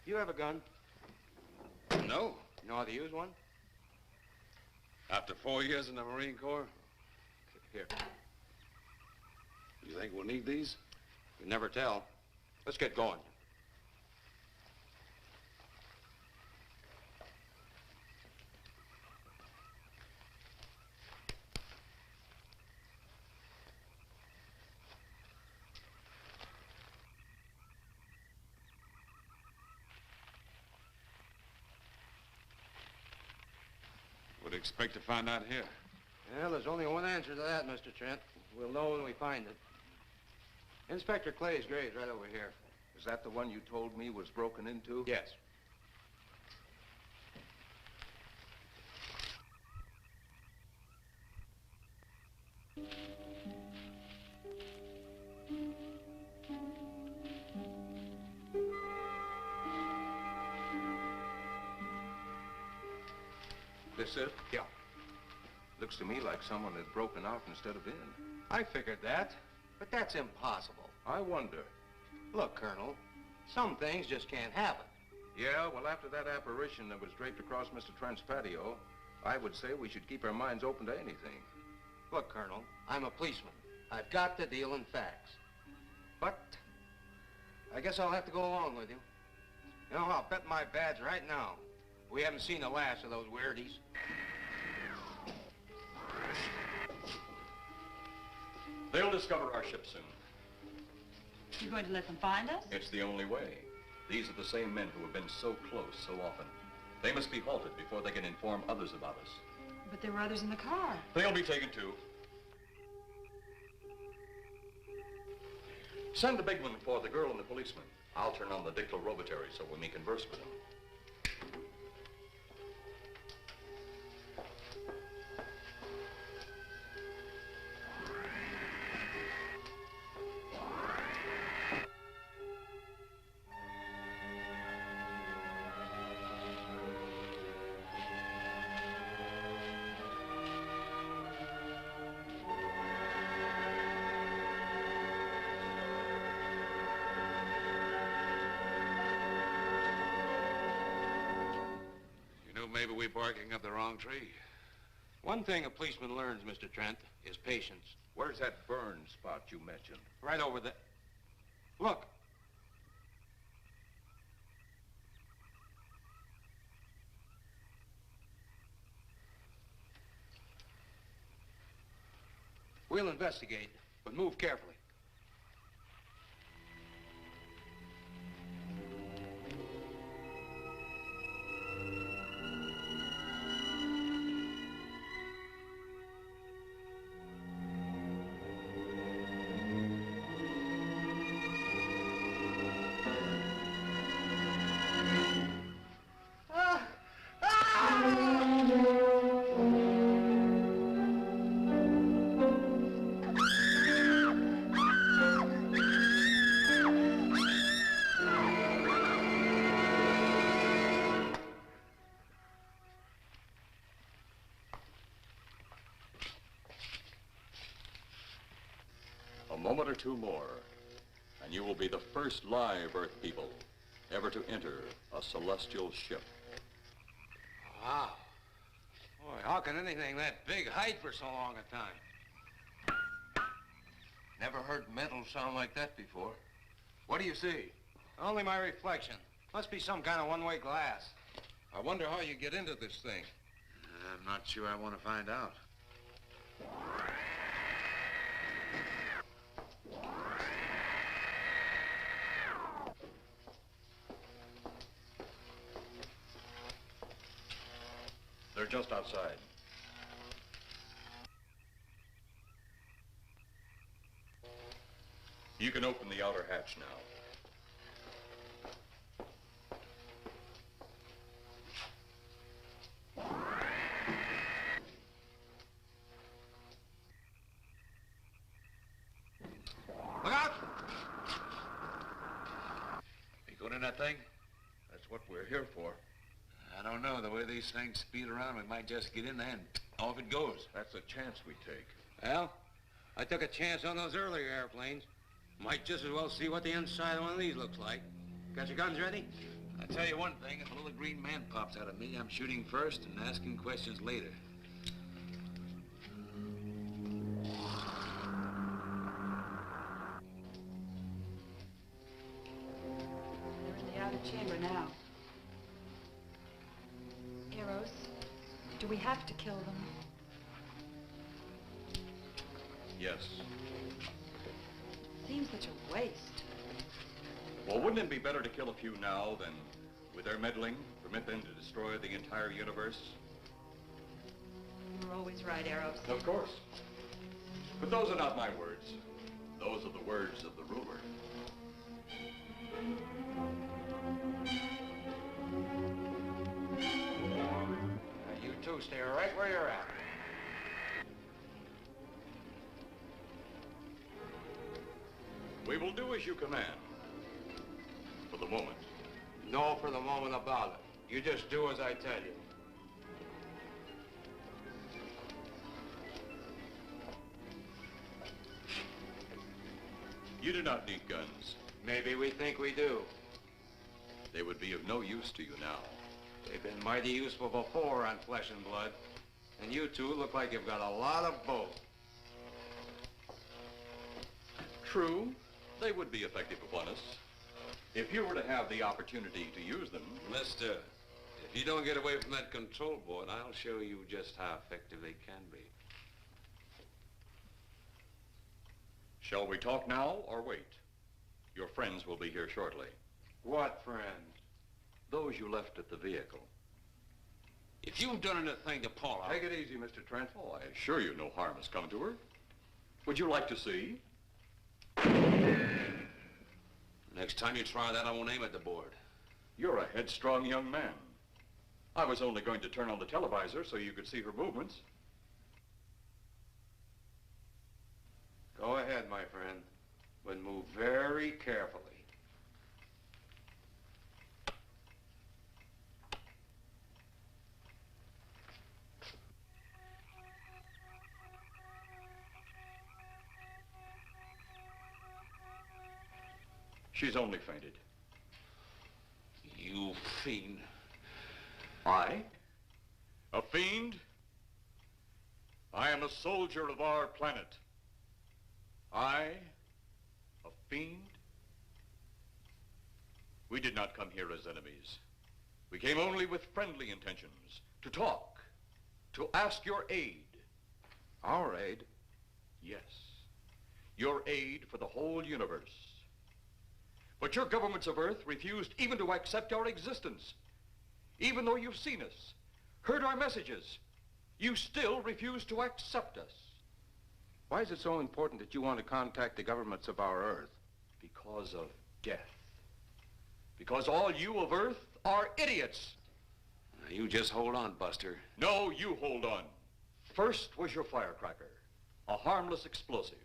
You have a gun? No. You know how to use one? After 4 years in the Marine Corps? Here. You think we'll need these? You never tell. Let's get going. What do you expect to find out here? Well, there's only one answer to that, Mr. Trent. We'll know when we find it. Inspector Clay's grave's right over here. Is that the one you told me was broken into? Yes. This it? Yeah. Looks to me like someone had broken out instead of in. I figured that, but that's impossible. I wonder. Look, Colonel, some things just can't happen. Yeah, well, after that apparition that was draped across Mr. Trent's patio, I would say we should keep our minds open to anything. Look, Colonel, I'm a policeman. I've got to deal in facts. But I guess I'll have to go along with you. You know, I'll bet my badge right now we haven't seen the last of those weirdies. They'll discover our ship soon. You're going to let them find us? It's the only way. These are the same men who have been so close so often. They must be halted before they can inform others about us. But there were others in the car. They'll be taken too. Send the big one for the girl and the policeman. I'll turn on the dictorobatary so we may converse with them. Maybe we're barking up the wrong tree. One thing a policeman learns, Mr. Trent, is patience. Where's that burn spot you mentioned? Right over there. Look. We'll investigate, but move carefully. 2 more, and you will be the first live Earth people ever to enter a celestial ship. Wow. Boy, how can anything that big hide for so long a time? Never heard metal sound like that before. What do you see? Only my reflection. Must be some kind of one-way glass. I wonder how you get into this thing. I'm not sure I want to find out. They're just outside. You can open the outer hatch now. Look out! You going in that thing? That's what we're here for. I don't know. The way these things speed around, we might just get in there and off it goes. That's a chance we take. Well, I took a chance on those earlier airplanes. Might just as well see what the inside of one of these looks like. Got your guns ready? I'll tell you one thing. If a little green man pops out of me, I'm shooting first and asking questions later. They're in the outer chamber now. Eros, do we have to kill them? Yes. Seems such a waste. Well, wouldn't it be better to kill a few now than, with their meddling, permit them to destroy the entire universe? You're always right, Eros. Of course. But those are not my words. Those are the words of the ruler. You two stay right where you're at. We will do as you command. For the moment. No for the moment about it. You just do as I tell you. You do not need guns. Maybe we think we do. They would be of no use to you now. They've been mighty useful before on flesh and blood. And you two look like you've got a lot of both. True. They would be effective upon us. If you were to have the opportunity to use them... Mister, if you don't get away from that control board, I'll show you just how effective they can be. Shall we talk now or wait? Your friends will be here shortly. What friend? Those you left at the vehicle. If you've done anything to Paula... Take it easy, Mr. Trent. Oh, I assure you no harm has come to her. Would you like to see? Next time you try that, I won't aim at the board. You're a headstrong young man. I was only going to turn on the televisor so you could see her movements. Go ahead, my friend, but move very carefully. She's only fainted. You fiend. I? A fiend? I am a soldier of our planet. I? A fiend? We did not come here as enemies. We came only with friendly intentions, to talk, to ask your aid. Our aid? Yes, your aid for the whole universe. But your governments of Earth refused even to accept our existence. Even though you've seen us, heard our messages, you still refuse to accept us. Why is it so important that you want to contact the governments of our Earth? Because of death. Because all you of Earth are idiots. Now, you just hold on, Buster. No, you hold on. First was your firecracker, a harmless explosive.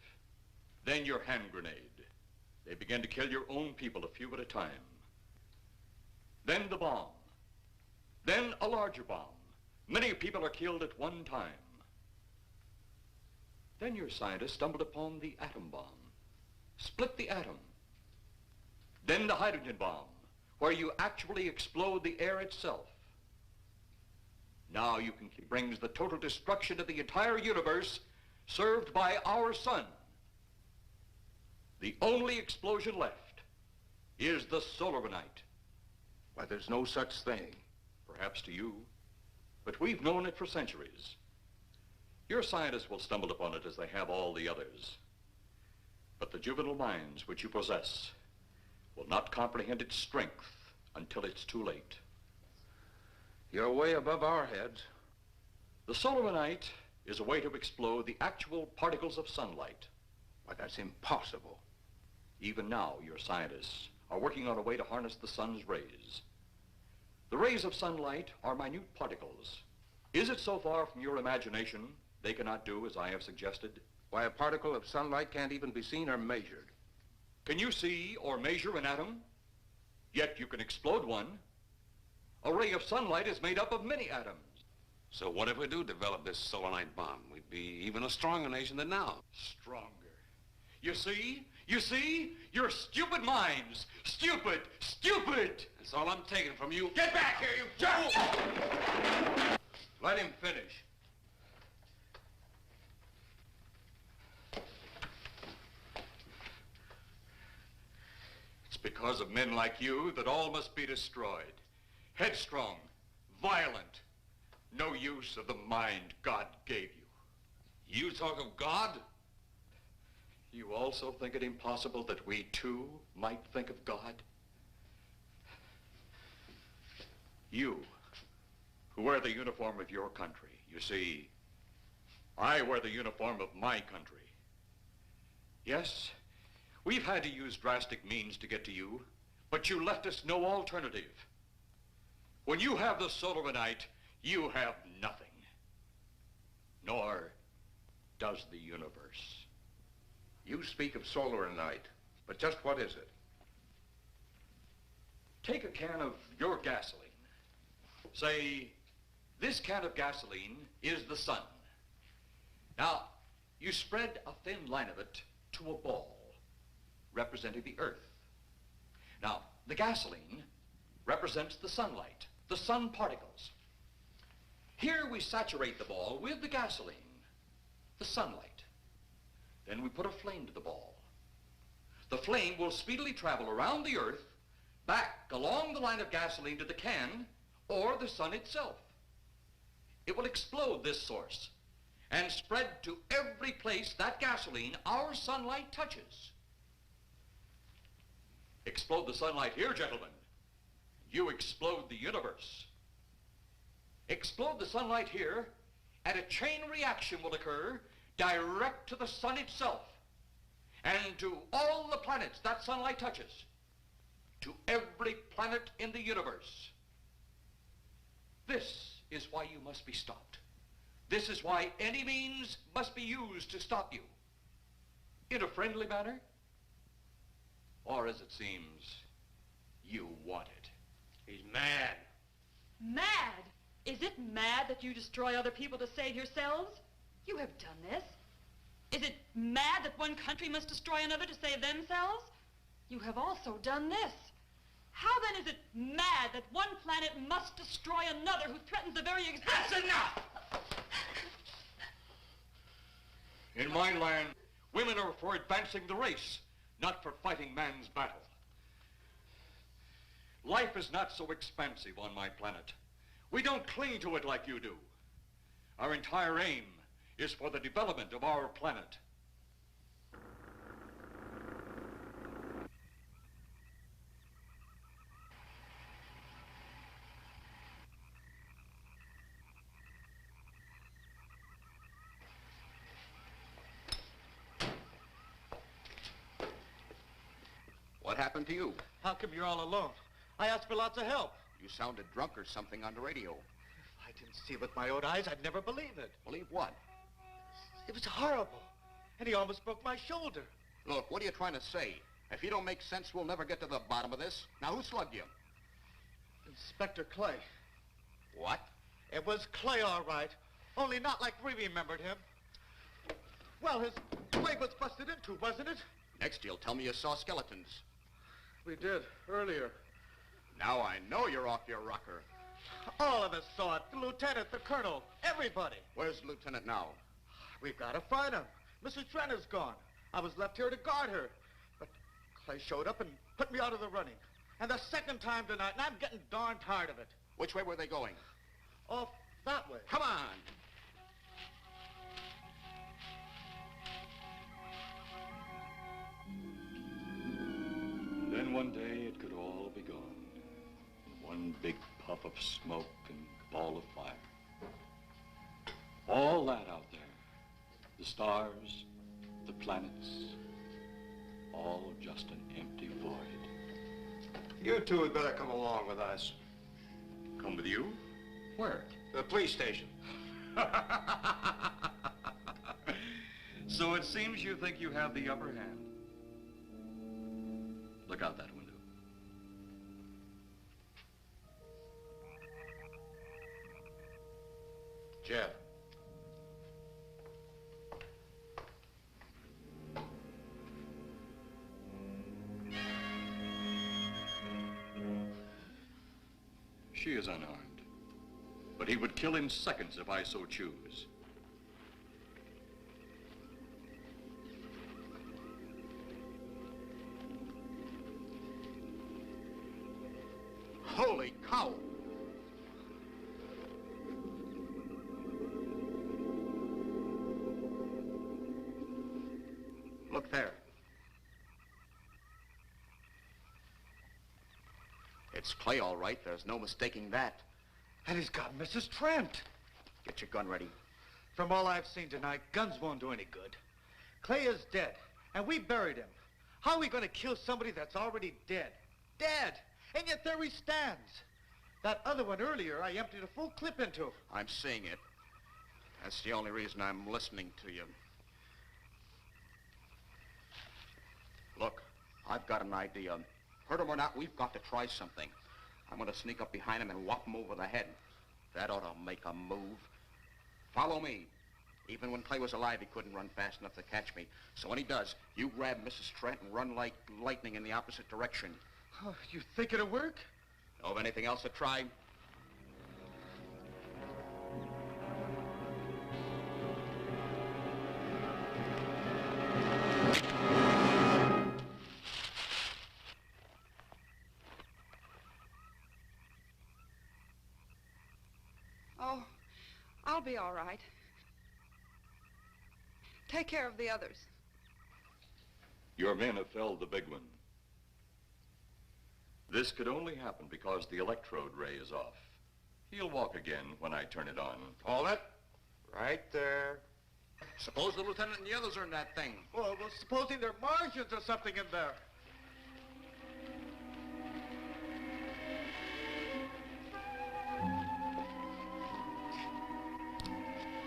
Then your hand grenade. They began to kill your own people a few at a time. Then the bomb. Then a larger bomb. Many people are killed at one time. Then your scientists stumbled upon the atom bomb. split the atom. Then the hydrogen bomb, where you actually explode the air itself. Now you can brings the total destruction of the entire universe served by our sun. The only explosion left is the solarite. Why, there's no such thing. Perhaps to you, but we've known it for centuries. Your scientists will stumble upon it as they have all the others. But the juvenile minds which you possess will not comprehend its strength until it's too late. You're way above our heads. The solarite is a way to explode the actual particles of sunlight. Why, that's impossible. Even now, your scientists are working on a way to harness the sun's rays. The rays of sunlight are minute particles. Is it so far from your imagination they cannot do as I have suggested? Why, a particle of sunlight can't even be seen or measured. Can you see or measure an atom? Yet you can explode one. A ray of sunlight is made up of many atoms. So what if we do develop this solarite bomb? We'd be even a stronger nation than now. Stronger. You see? You see? Your stupid minds. Stupid! Stupid! That's all I'm taking from you. Get back here, you fool! Let him finish. It's because of men like you that all must be destroyed. Headstrong, violent, no use of the mind God gave you. You talk of God? You also think it impossible that we too might think of God? You, who wear the uniform of your country, you see, I wear the uniform of my country. Yes, we've had to use drastic means to get to you, but you left us no alternative. When you have the solarite, you have nothing. Nor does the universe. You speak of solarite, but just what is it? Take a can of your gasoline. Say, this can of gasoline is the sun. Now, you spread a thin line of it to a ball, representing the earth. Now, the gasoline represents the sunlight, the sun particles. Here we saturate the ball with the gasoline, the sunlight. Then we put a flame to the ball. The flame will speedily travel around the earth, back along the line of gasoline to the can, or the sun itself. It will explode this source and spread to every place that gasoline, our sunlight, touches. Explode the sunlight here, gentlemen. You explode the universe. Explode the sunlight here, and a chain reaction will occur direct to the sun itself and to all the planets that sunlight touches, to every planet in the universe. This is why you must be stopped. This is why any means must be used to stop you. In a friendly manner, or as it seems, you want it. He's mad. Mad? Is it mad that you destroy other people to save yourselves? You have done this. Is it mad that one country must destroy another to save themselves? You have also done this. How then is it mad that one planet must destroy another who threatens the very existence? That's enough! In my land, women are for advancing the race, not for fighting man's battle. Life is not so expansive on my planet. We don't cling to it like you do. Our entire aim is for the development of our planet. What happened to you? How come you're all alone? I asked for lots of help. You sounded drunk or something on the radio. If I didn't see it with my own eyes, I'd never believe it. Believe what? It was horrible. And he almost broke my shoulder. Look, what are you trying to say? If you don't make sense, we'll never get to the bottom of this. Now, who slugged you? Inspector Clay. What? It was Clay, all right. Only not like we remembered him. Well, his leg was busted into, wasn't it? Next, you'll tell me you saw skeletons. We did, earlier. Now I know you're off your rocker. All of us saw it. The lieutenant, the colonel, everybody. Where's the lieutenant now? We've got to find him. Mrs. Trent is gone. I was left here to guard her. But Clay showed up and put me out of the running. And the second time tonight, and I'm getting darn tired of it. Which way were they going? Off that way. Come on. Then one day it could all be gone. In one big puff of smoke and ball of fire. All that out there. The stars, the planets, all just an empty void. You two had better come along with us. Come with you? Where? The police station. So it seems you think you have the upper hand. Look out that window. Jeff. She is unarmed. But he would kill in seconds if I so choose. Holy cow! Look there. It's Clay, all right. There's no mistaking that. And he's got Mrs. Trent. Get your gun ready. From all I've seen tonight, guns won't do any good. Clay is dead, and we buried him. How are we going to kill somebody that's already dead? Dead! And yet there he stands. That other one earlier, I emptied a full clip into. I'm seeing it. That's the only reason I'm listening to you. Look, I've got an idea. Hurt him or not, we've got to try something. I'm going to sneak up behind him and whop him over the head. That ought to make a move. Follow me. Even when Clay was alive, he couldn't run fast enough to catch me. So when he does, you grab Mrs. Trent and run like lightning in the opposite direction. Oh, you think it'll work? Know of anything else to try? Oh, I'll be all right. Take care of the others. Your men have felled the big one. This could only happen because the electrode ray is off. He'll walk again when I turn it on. Hold it. Right there. Suppose the lieutenant and the others are in that thing. Well, supposing there are Martians or something in there.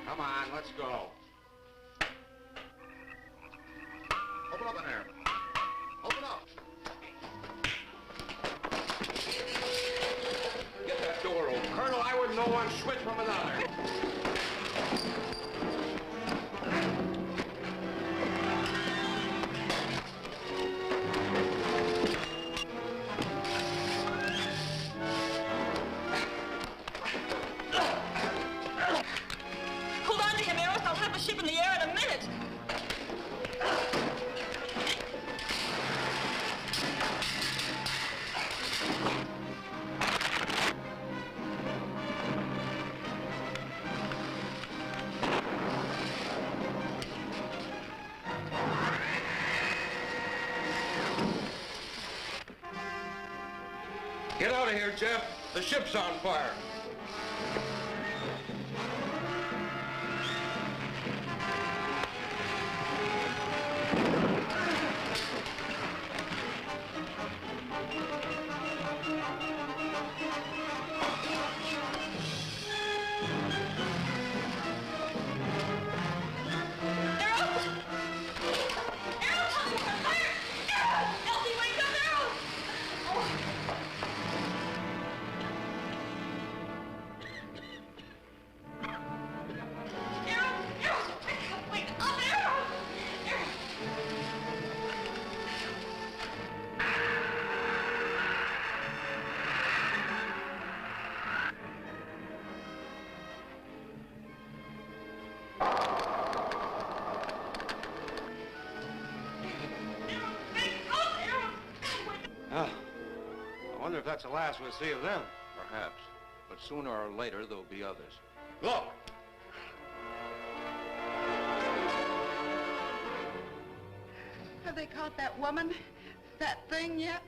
Come on, let's go. Open up in there. Open up. Get that door open. Colonel, I wouldn't know one switch from another. Hold on to him, Eros. I'll have the ship in the air in a minute. Get out of here, Jeff. The ship's on fire. that's the last we'll see of them. Perhaps. But sooner or later, there'll be others. Look! Have they caught that woman? That thing yet?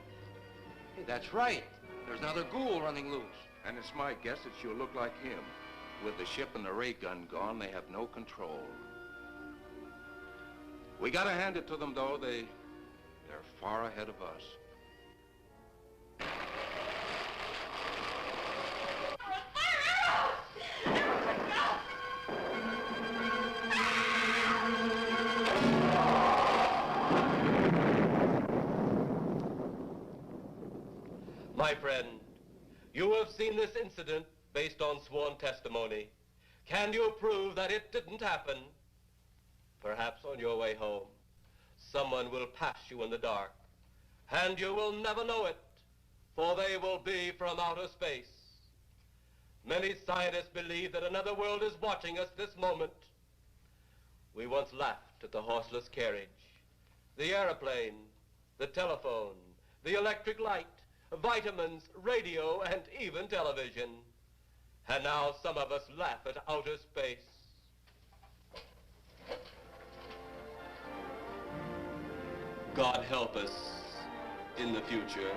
Hey, that's right. There's another ghoul running loose. And it's my guess that she'll look like him. With the ship and the ray gun gone, they have no control. We gotta hand it to them, though. They're far ahead of us. My friend, you have seen this incident based on sworn testimony. Can you prove that it didn't happen? Perhaps on your way home, someone will pass you in the dark, and you will never know it, for they will be from outer space. Many scientists believe that another world is watching us this moment. We once laughed at the horseless carriage, the airplane, the telephone, the electric light, vitamins, radio, and even television. And now some of us laugh at outer space. God help us in the future.